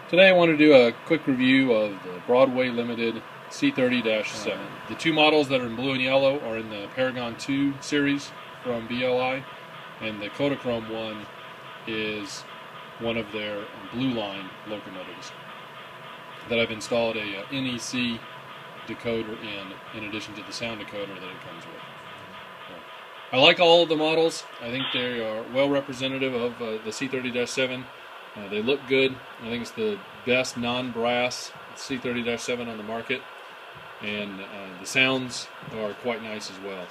Today I want to do a quick review of the Broadway Limited C30-7. The two models that are in blue and yellow are in the Paragon 2 series from BLI, and the Kodachrome one is one of their Blueline locomotives that I've installed a NEC decoder in addition to the sound decoder that it comes with. I like all of the models. I think they are well representative of the C30-7. They look good. I think it's the best non-brass C30-7 on the market, and the sounds are quite nice as well.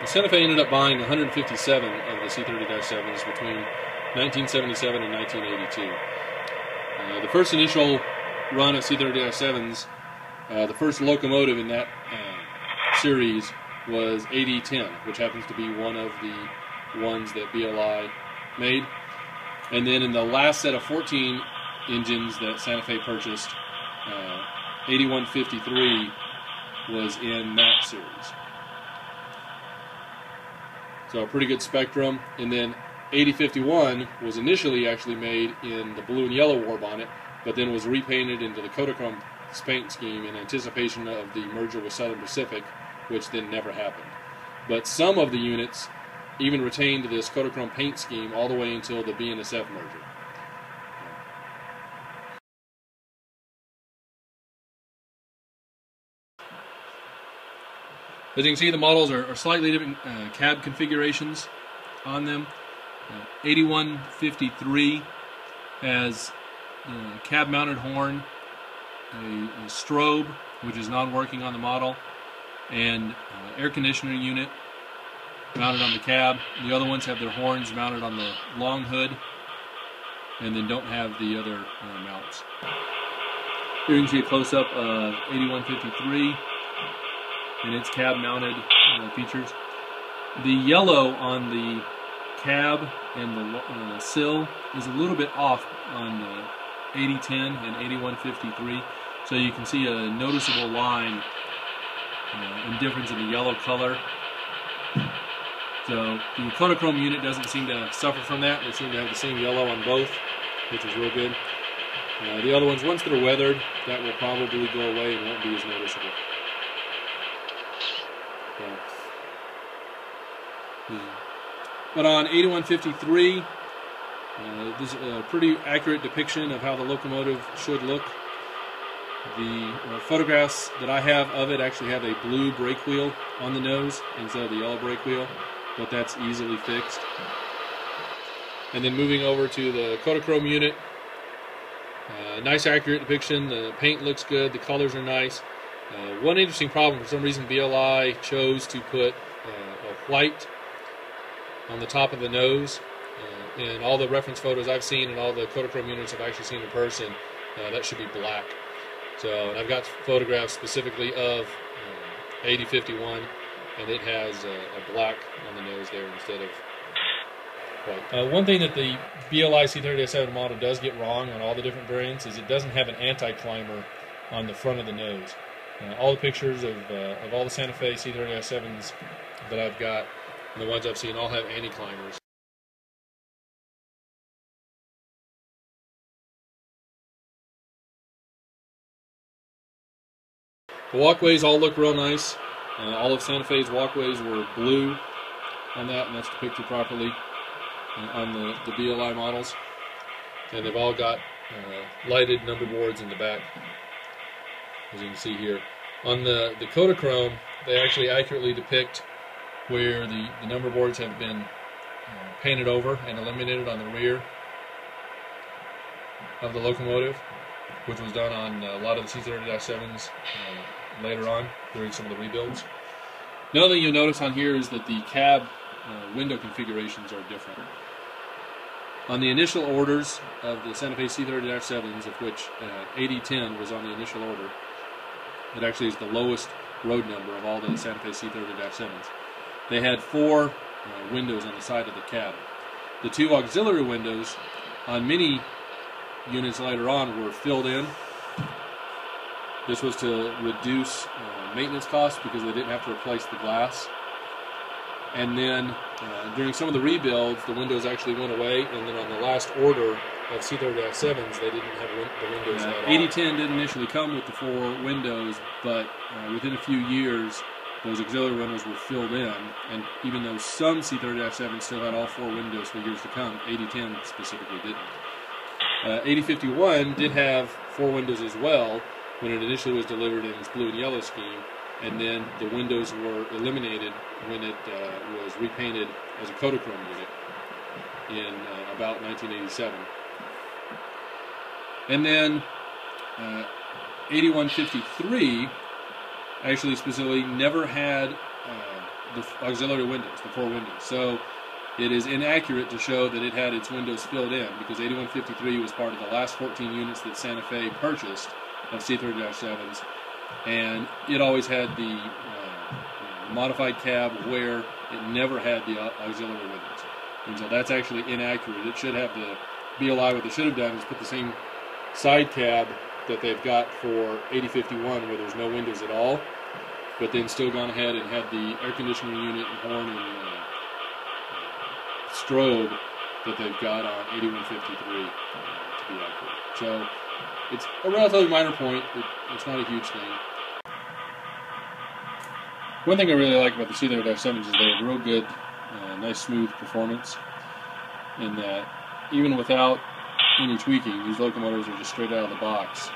The Santa Fe ended up buying 157 of the C30-7s between 1977 and 1982. The first initial run of C30-7s, the first locomotive in that series was AD10, which happens to be one of the ones that BLI made. And then in the last set of 14 engines that Santa Fe purchased, 8153 was in that series. So a pretty good spectrum. And then 8051 was initially actually made in the blue and yellow war bonnet, but then was repainted into the Kodachrome paint scheme in anticipation of the merger with Southern Pacific, which then never happened. But some of the units even retained this Kodachrome paint scheme all the way until the BNSF merger. As you can see, the models are slightly different cab configurations on them. 8153 has a cab-mounted horn, a strobe, which is non-working on the model, and air conditioner unit mounted on the cab. The other ones have their horns mounted on the long hood and then don't have the other mounts. Here you can see a close-up of 8153 and its cab-mounted features. The yellow on the cab and the sill is a little bit off on 8010 and 8153, so you can see a noticeable line and difference in the yellow color. So the Kodachrome unit doesn't seem to suffer from that. They seem to have the same yellow on both, which is real good. The other ones, once they're weathered, that will probably go away and won't be as noticeable. But on 8153, this is a pretty accurate depiction of how the locomotive should look. The photographs that I have of it actually have a blue brake wheel on the nose instead of the yellow brake wheel, but that's easily fixed. And then moving over to the Kodachrome unit, nice accurate depiction. The paint looks good, the colors are nice. One interesting problem, for some reason BLI chose to put a white on the top of the nose. In all the reference photos I've seen and all the Kodachrome units I've actually seen in person, that should be black. So, and I've got photographs specifically of 8051, and it has a black on the nose there instead of white. One thing that the BLI C30-7 model does get wrong on all the different variants is it doesn't have an anti-climber on the front of the nose. All the pictures of all the Santa Fe C30-7s that I've got, and the ones I've seen, all have anti-climbers. The walkways all look real nice. All of Santa Fe's walkways were blue on that, and that's depicted properly on the BLI models. And they've all got lighted number boards in the back, as you can see here. On the Kodachrome, they actually accurately depict where the number boards have been painted over and eliminated on the rear of the locomotive, which was done on a lot of the C30-7s later on during some of the rebuilds. Another thing you'll notice on here is that the cab window configurations are different. On the initial orders of the Santa Fe C30-7s, of which 8010 was on the initial order, it actually is the lowest road number of all the Santa Fe C30-7s. They had 4 windows on the side of the cab. The 2 auxiliary windows on many units later on were filled in. This was to reduce maintenance costs because they didn't have to replace the glass. And then during some of the rebuilds, the windows actually went away, and then on the last order, of C30-7s, they didn't have the windows at all. 8010 did initially come with the 4 windows, but within a few years, those auxiliary windows were filled in, and even though some C30-7s still had all 4 windows for years to come, 8010 specifically didn't. 8051 did have 4 windows as well when it initially was delivered in its blue and yellow scheme, and then the windows were eliminated when it was repainted as a kodachrome unit in about 1987. And then 8153 actually specifically never had the auxiliary windows, the 4 windows. So it is inaccurate to show that it had its windows filled in, because 8153 was part of the last 14 units that Santa Fe purchased of C30-7s, and it always had the modified cab where it never had the auxiliary windows. And so that's actually inaccurate. It should have the BLI. What they should have done is put the same side cab that they've got for 8051, where there's no windows at all, but then still gone ahead and had the air conditioning unit and horn and strobe that they've got on 8153 to be accurate. So it's a relatively minor point. It's not a huge thing. One thing I really like about the C30-7s is they have real good, nice smooth performance, in that even without any tweaking, these locomotives are just straight out of the box.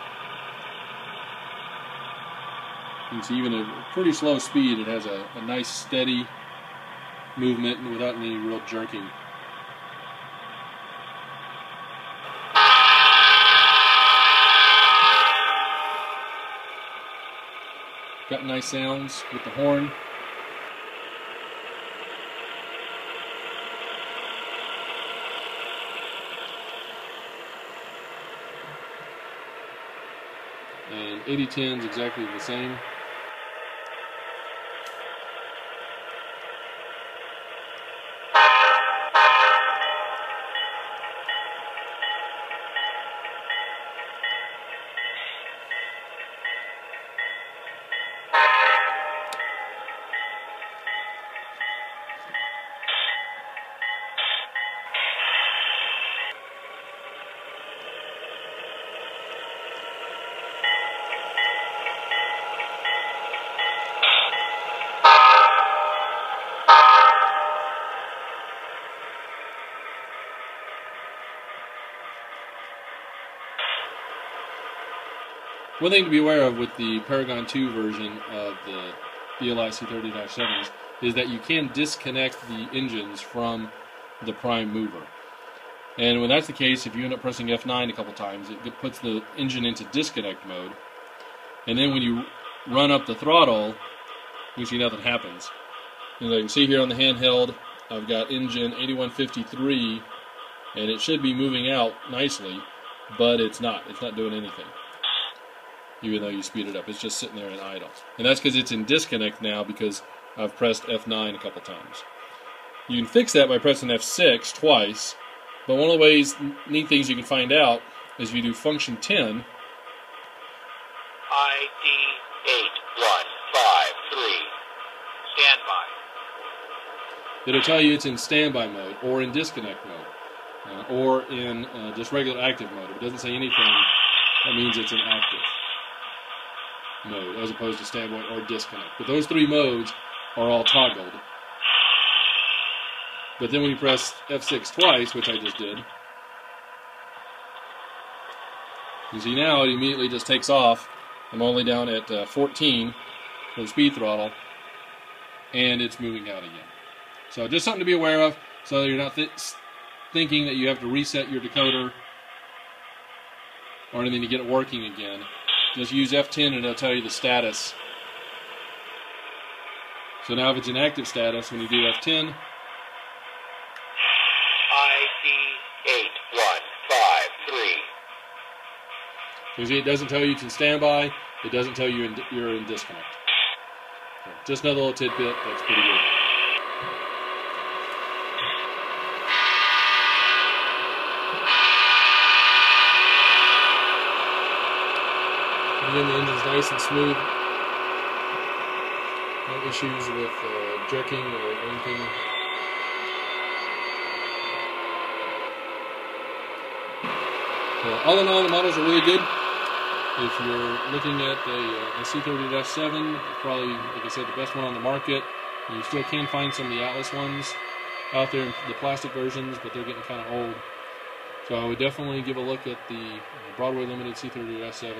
You can see even at a pretty slow speed, it has a nice steady movement and without any real jerking. Got nice sounds with the horn. And 8010 is exactly the same. One thing to be aware of with the Paragon 2 version of the BLI C30-7s is that you can disconnect the engines from the prime mover. And when that's the case, if you end up pressing F9 a couple times, it puts the engine into disconnect mode. And then when you run up the throttle, you see nothing happens. As I can see here on the handheld, I've got engine 8153, and it should be moving out nicely, but it's not. It's not doing anything, even though you speed it up. It's just sitting there in idle. And that's because it's in disconnect now, because I've pressed F9 a couple times. You can fix that by pressing F6 twice, but one of the ways, neat things you can find out is if you do function 10, ID 8153, standby. it'll tell you it's in standby mode, or in disconnect mode, or in just regular active mode. If it doesn't say anything, that means it's in active mode, as opposed to standby or disconnect. But those 3 modes are all toggled. But then when you press F6 twice, which I just did, you see now it immediately just takes off. I'm only down at 14 for the speed throttle, and it's moving out again. So just something to be aware of, so that you're not thinking that you have to reset your decoder or anything to get it working again. Just use F10 and it'll tell you the status. So now if it's in active status, when you do F10, ID 8153. you see it doesn't tell you it's in standby, it doesn't tell you you're in disconnect. So just another little tidbit, that's pretty good. Again, the engine's nice and smooth. No issues with jerking or anything. All in all, the models are really good. If you're looking at a C30-7, probably, like I said, the best one on the market. You still can find some of the Atlas ones out there, the plastic versions, but they're getting kind of old. So I would definitely give a look at the Broadway Limited C30-7.